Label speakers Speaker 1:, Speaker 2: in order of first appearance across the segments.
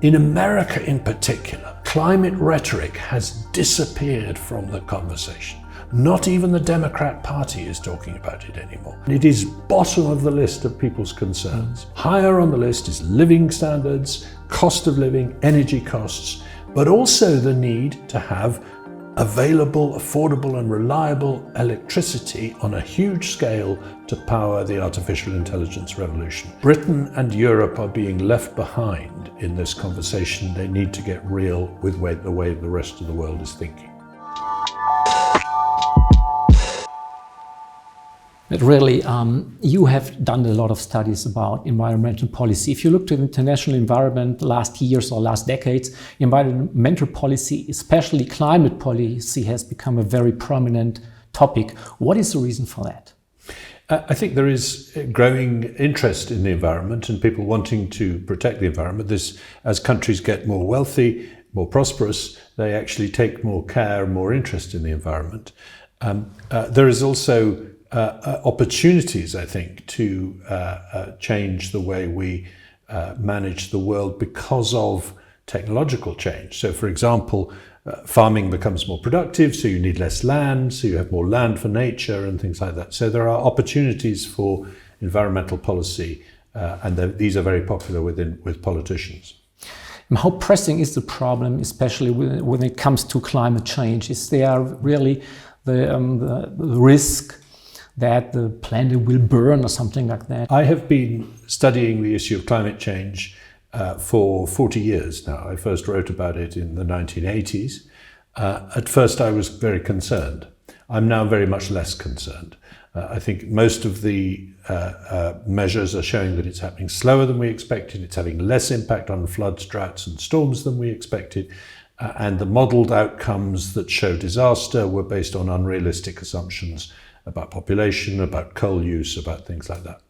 Speaker 1: In America in particular, climate rhetoric has disappeared from the conversation. Not even the Democrat Party is talking about it anymore. It is bottom of the list of people's concerns. Higher on the list is living standards, cost of living, energy costs, but also the need to have available, affordable and reliable electricity on a huge scale to power the artificial intelligence revolution. Britain and Europe are being left behind in this conversation. They need to get real with the way the rest of the world is thinking.
Speaker 2: But really, you have done a lot of studies about environmental policy. If you look to the international environment last years or last decades, environmental policy, especially climate policy, has become a very prominent topic. What is the reason for that?
Speaker 1: I think there is growing interest in the environment and people wanting to protect the environment. As countries get more wealthy, more prosperous, they actually take more care, more interest in the environment. There is also opportunities, I think, to change the way we manage the world because of technological change. So, for example, farming becomes more productive, so you need less land, so you have more land for nature and things like that. So there are opportunities for environmental policy, and these are very popular with politicians.
Speaker 2: How pressing is the problem, especially when it comes to climate change? Is there really the risk that the planet will burn or something like that?
Speaker 1: I have been studying the issue of climate change for 40 years now. I first wrote about it in the 1980s. At first I was very concerned. I'm now very much less concerned. I think most of the measures are showing that it's happening slower than we expected. It's having less impact on floods, droughts and storms than we expected. And the modelled outcomes that show disaster were based on unrealistic assumptions about population, about coal use, about things like that.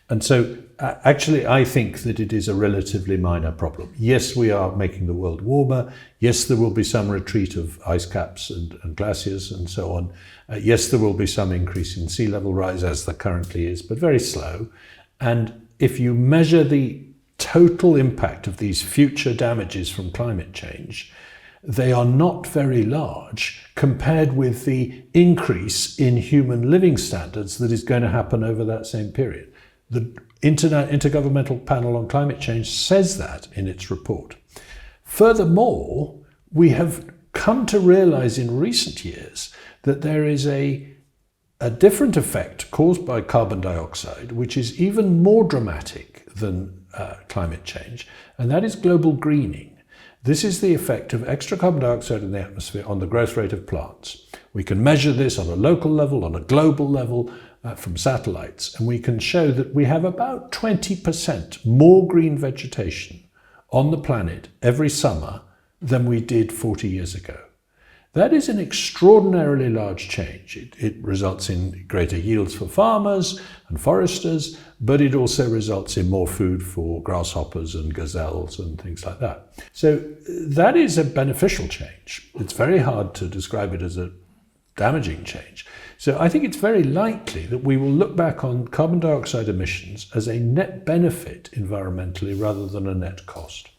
Speaker 1: And so actually I think that it is a relatively minor problem. Yes, we are making the world warmer. Yes, there will be some retreat of ice caps and glaciers and so on. Yes, there will be some increase in sea level rise as there currently is, but very slow. And if you measure the total impact of these future damages from climate change, they are not very large compared with the increase in human living standards that is going to happen over that same period. The Intergovernmental Panel on Climate Change says that in its report. Furthermore, we have come to realize in recent years that there is a different effect caused by carbon dioxide, which is even more dramatic than climate change, and that is global greening. This is the effect of extra carbon dioxide in the atmosphere on the growth rate of plants. We can measure this on a local level, on a global level, from satellites, and we can show that we have about 20% more green vegetation on the planet every summer than we did 40 years ago. That is an extraordinarily large change. It results in greater yields for farmers and foresters, but it also results in more food for grasshoppers and gazelles and things like that. So that is a beneficial change. It's very hard to describe it as a damaging change. So I think it's very likely that we will look back on carbon dioxide emissions as a net benefit environmentally rather than a net cost.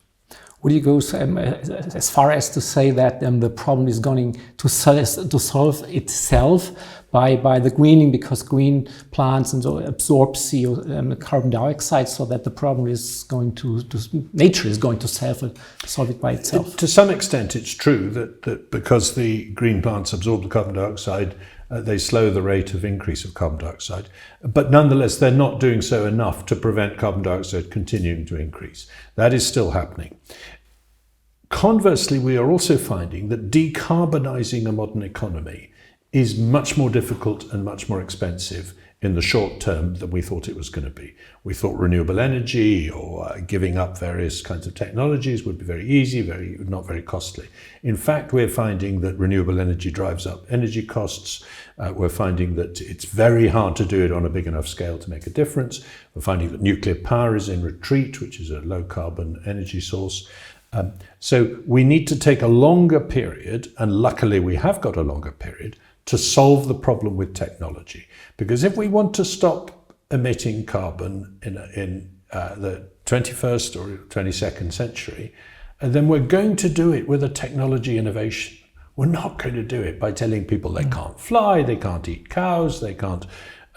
Speaker 2: Would you go as far as to say that the problem is going to solve itself by the greening, because green plants and so absorb carbon dioxide, so that the problem is going to nature is going to solve it by itself?
Speaker 1: To some extent, it's true that because the green plants absorb the carbon dioxide, they slow the rate of increase of carbon dioxide. But nonetheless, they're not doing so enough to prevent carbon dioxide continuing to increase. That is still happening. Conversely, we are also finding that decarbonizing a modern economy is much more difficult and much more expensive in the short term than we thought it was going to be. We thought renewable energy or giving up various kinds of technologies would be very easy, not very costly. In fact, we're finding that renewable energy drives up energy costs. We're finding that it's very hard to do it on a big enough scale to make a difference. We're finding that nuclear power is in retreat, which is a low carbon energy source. So we need to take a longer period, and luckily we have got a longer period, to solve the problem with technology. Because if we want to stop emitting carbon in the 21st or 22nd century, then we're going to do it with a technology innovation. We're not going to do it by telling people they can't fly, they can't eat cows, they can't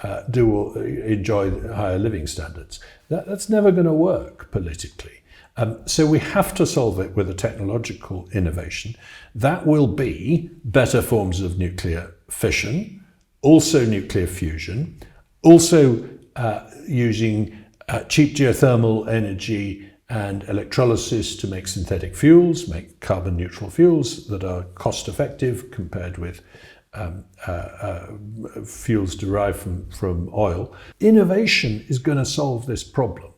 Speaker 1: enjoy higher living standards. That's never going to work politically. So we have to solve it with a technological innovation. That will be better forms of nuclear fission, also nuclear fusion, also using cheap geothermal energy and electrolysis to make synthetic fuels, make carbon neutral fuels that are cost effective compared with fuels derived from oil. Innovation is going to solve this problem,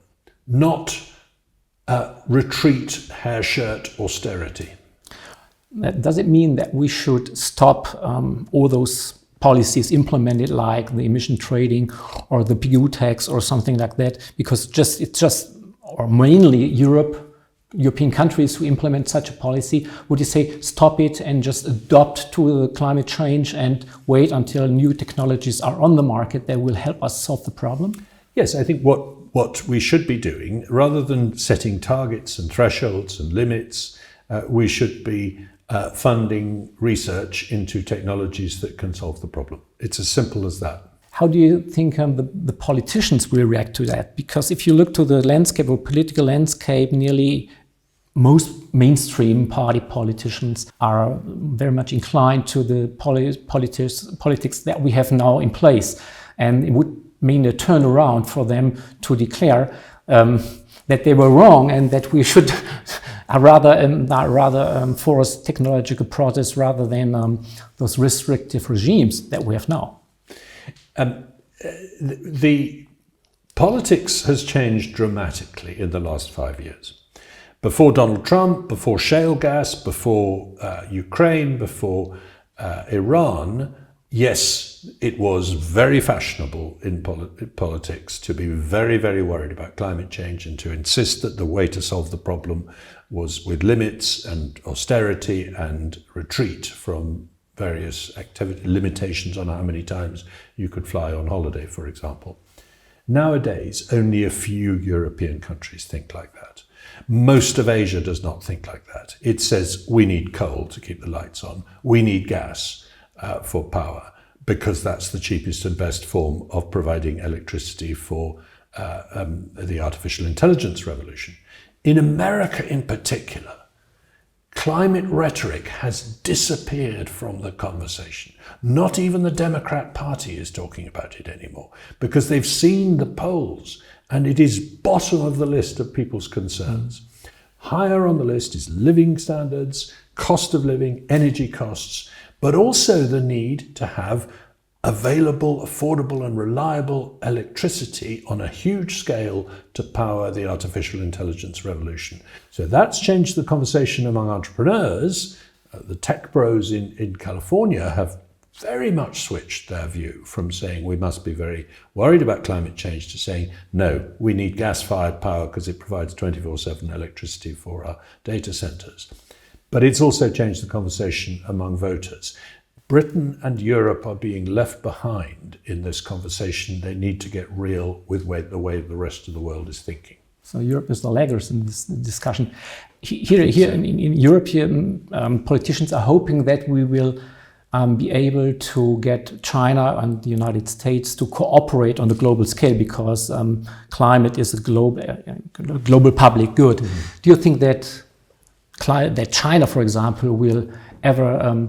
Speaker 1: not retreat, hair shirt austerity.
Speaker 2: Does it mean that we should stop all those policies implemented, like the emission trading or the PU tax or something like that? Because or mainly European countries who implement such a policy, would you say stop it and just adopt to the climate change and wait until new technologies are on the market that will help us solve the problem?
Speaker 1: Yes, I think what we should be doing, rather than setting targets and thresholds and limits, we should be funding research into technologies that can solve the problem. It's as simple as that.
Speaker 2: How do you think the politicians will react to that? Because if you look to the landscape or political landscape, nearly most mainstream party politicians are very much inclined to the politics that we have now in place. And it would mean a turnaround for them to declare that they were wrong and that we should rather force technological progress rather than those restrictive regimes that we have now.
Speaker 1: The politics has changed dramatically in the last 5 years. Before Donald Trump, before shale gas, before Ukraine, before Iran, yes, it was very fashionable in politics to be very, very worried about climate change and to insist that the way to solve the problem was with limits and austerity and retreat from various limitations on how many times you could fly on holiday, for example. Nowadays, only a few European countries think like that. Most of Asia does not think like that. It says we need coal to keep the lights on. We need gas for power because that's the cheapest and best form of providing electricity for the artificial intelligence revolution. In America in particular, climate rhetoric has disappeared from the conversation. Not even the Democrat Party is talking about it anymore because they've seen the polls and it is bottom of the list of people's concerns. Higher on the list is living standards, cost of living, energy costs, but also the need to have available, affordable and reliable electricity on a huge scale to power the artificial intelligence revolution. So that's changed the conversation among entrepreneurs. The tech bros in California have very much switched their view from saying we must be very worried about climate change to saying, no, we need gas-fired power because it provides 24/7 electricity for our data centers. But it's also changed the conversation among voters. Britain and Europe are being left behind in this conversation. They need to get real with the way the rest of the world is thinking.
Speaker 2: So Europe is the laggards in this discussion. Here in Europe, politicians are hoping that we will be able to get China and the United States to cooperate on the global scale because climate is a global public good. Mm-hmm. Do you think that China, for example, will ever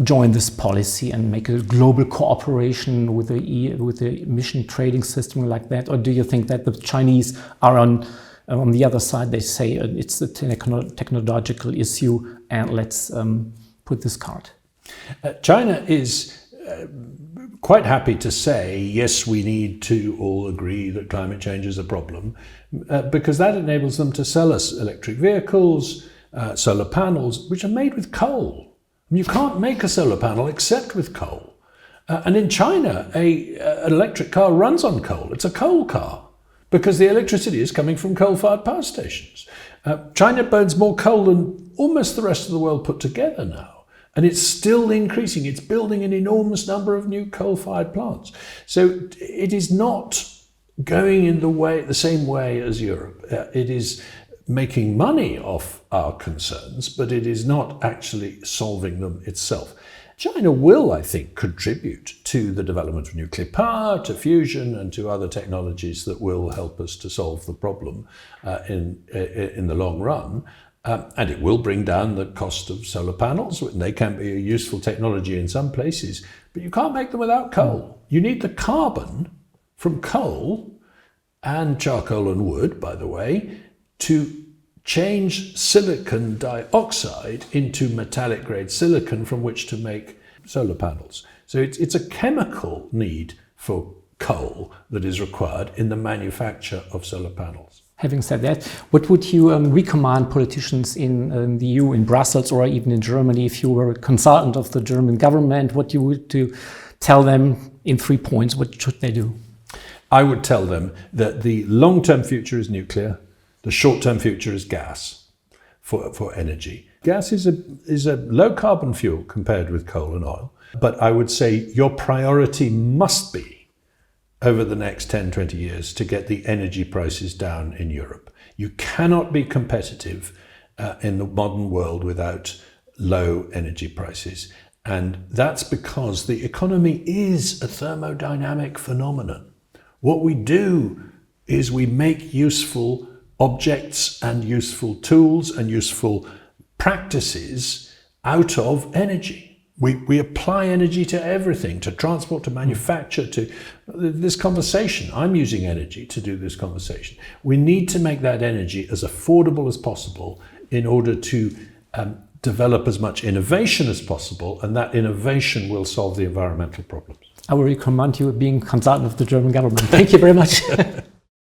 Speaker 2: join this policy and make a global cooperation with the emission trading system like that? Or do you think that the Chinese are on the other side? They say it's a technological issue and let's put this card.
Speaker 1: China is quite happy to say, yes, we need to all agree that climate change is a problem because that enables them to sell us electric vehicles, solar panels, which are made with coal. You can't make a solar panel except with coal. And in China, an electric car runs on coal. It's a coal car because the electricity is coming from coal-fired power stations. China burns more coal than almost the rest of the world put together now. And it's still increasing. It's building an enormous number of new coal-fired plants. So it is not going in the same way as Europe. It is making money off our concerns, but it is not actually solving them itself. China will, I think, contribute to the development of nuclear power, to fusion, and to other technologies that will help us to solve the problem in the long run. And it will bring down the cost of solar panels. They can be a useful technology in some places, but you can't make them without coal. You need the carbon from coal and charcoal and wood, by the way, to change silicon dioxide into metallic grade silicon from which to make solar panels. So it's a chemical need for coal that is required in the manufacture of solar panels.
Speaker 2: Having said that, what would you recommend politicians in the EU, in Brussels, or even in Germany, if you were a consultant of the German government, what you would tell them in 3 points? What should they do?
Speaker 1: I would tell them that the long-term future is nuclear, the short-term future is gas for energy. Gas is a low-carbon fuel compared with coal and oil, but I would say your priority must be over the next 10, 20 years to get the energy prices down in Europe. You cannot be competitive in the modern world without low energy prices. And that's because the economy is a thermodynamic phenomenon. What we do is we make useful objects and useful tools and useful practices out of energy. We apply energy to everything, to transport, to manufacture, to this conversation. I'm using energy to do this conversation. We need to make that energy as affordable as possible in order to develop as much innovation as possible, and that innovation will solve the environmental problems.
Speaker 2: I will recommend you being consultant of the German government. Thank you very much.